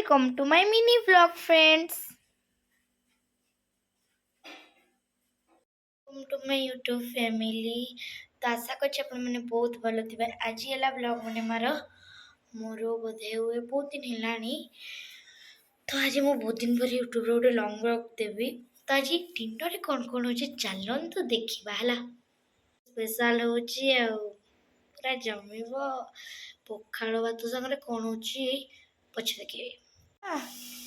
welcome to my mini vlog friends. Welcome to my YouTube family. तो आशा करछि आपण माने बहुत भलो थिबे। आज एला vlog माने मोरो बोधे हुए बहुत दिन हेलानी। तो आज मो बहुत दिन पर YouTube रे गोटे लॉन्ग व्लॉग देबी। तो आज दिन रे कोन होचे चलन तो देखिबा हला। स्पेशल होची आ पूरा जमिबो पखाळ भात संगे कोन होची पछ देखिए।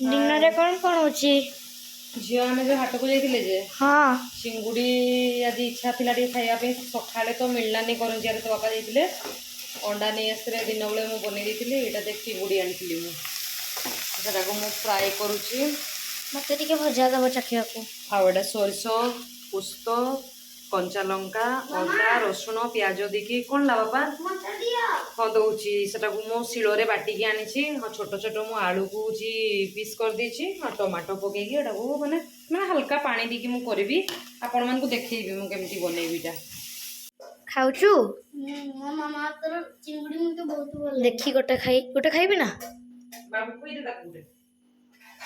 दिन रे कोन होची झील आम जो हाट को जाइए जे हाँ चिंगुड़ी आदि इच्छा थी खायापी सका तो मिललानी करंजिया तो बापा जाइए अंडा नहीं आसते दिन बेले मुझे बनई यहाँ देख चिंगुड़ी आनी मुझे फ्राए करुच्ची मत भजा दब चखिया को आउटा सोरिष पुस्त कंचा लंका अदा रसुण प्याज देकी कौन ला बापा हाँ दौची से शिଳରେ बाटिकी आनी छोट छोट मु आलू को पीस कर देची टमाटो पकईकी माने मैंने हल्का पानी देकी मु करी आपण मानकु देखैबी मु केमती बनैबीटा खाउछु मो मामा तोर चिंगुड़ी मते बहुत भल देखी गोटे खाइबी ना बाबू कोई दे ताकुटे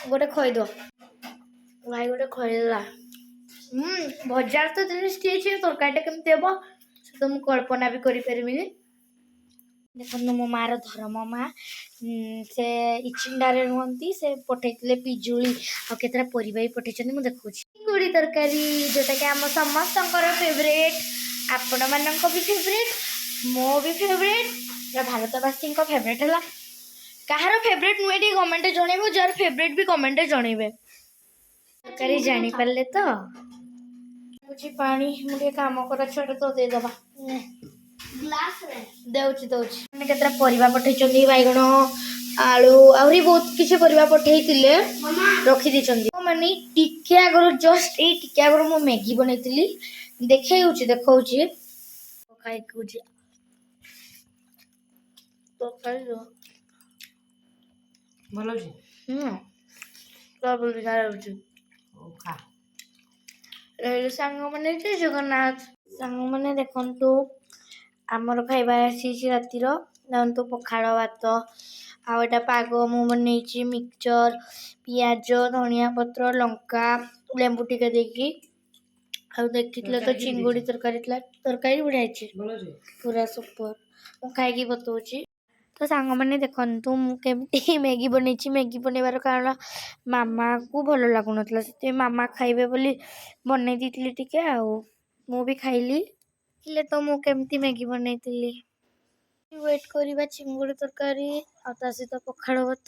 गोटे खोई दो भाई गोटे खोइला भजार तो जिनिस ठीक है तरकारीटा केमती हेबो से तो मु कल्पना भी करि परिमिनी देखो मो मार धर मो माँ से इचिंडारे रुहंती से पठेइतले पिजुली आ केतरा परिबा भी पठेइछन्ती मु देखौछि चिंगुड़ी तरकारी जोटा कि हम समस्तंकर फेवरेट आपण मानक भी फेवरेट मो भी फेवरेट भारतवासी फेवरेट है कहार फेवरेट नुहे टी कमेंट जनइबो जार फेवरेट भी कमेंट जनइबे तरकारी जानी पारले तो मुझे पानी मुझे काम कर छोड़ तो दे दबा ग्लास रे देउची माने केतरा परिबा पठेइचंदी बाइगण आलू आउरी बहुत किछि परिबा पठेइतिले रखि दिचंदी माने टिके आगर जस्ट ए टिके आगर मो मैगी बनैतिली देखौची खाइ कुछ तो खाइ दो भलो छी सब लिखा रहउची ओ खा सांग माने जगन्नाथ सांग माने देखंतु आमर खाइबा आसी रातिर जानतु पखाड़ भात आटा पाग मु बनई मिक्सचर पियाज धनिया पत्र लंका लेंबू टिके देकी आ देखी तो चिंगुड़ी तरकारी बढ़िया पूरा सुपर मु खाई बताऊँ तो सांग मैंने देखु मुझे मैगी बनई मैगी बनइबार कारण मामा को भल लगुन से मामा खाइबे बोली बनई दी टिके मु भी खाइली तो मु केमती मैगी बनई वेट करवा चिंगुड़ी तरकारी आ सहित पखाड़ भात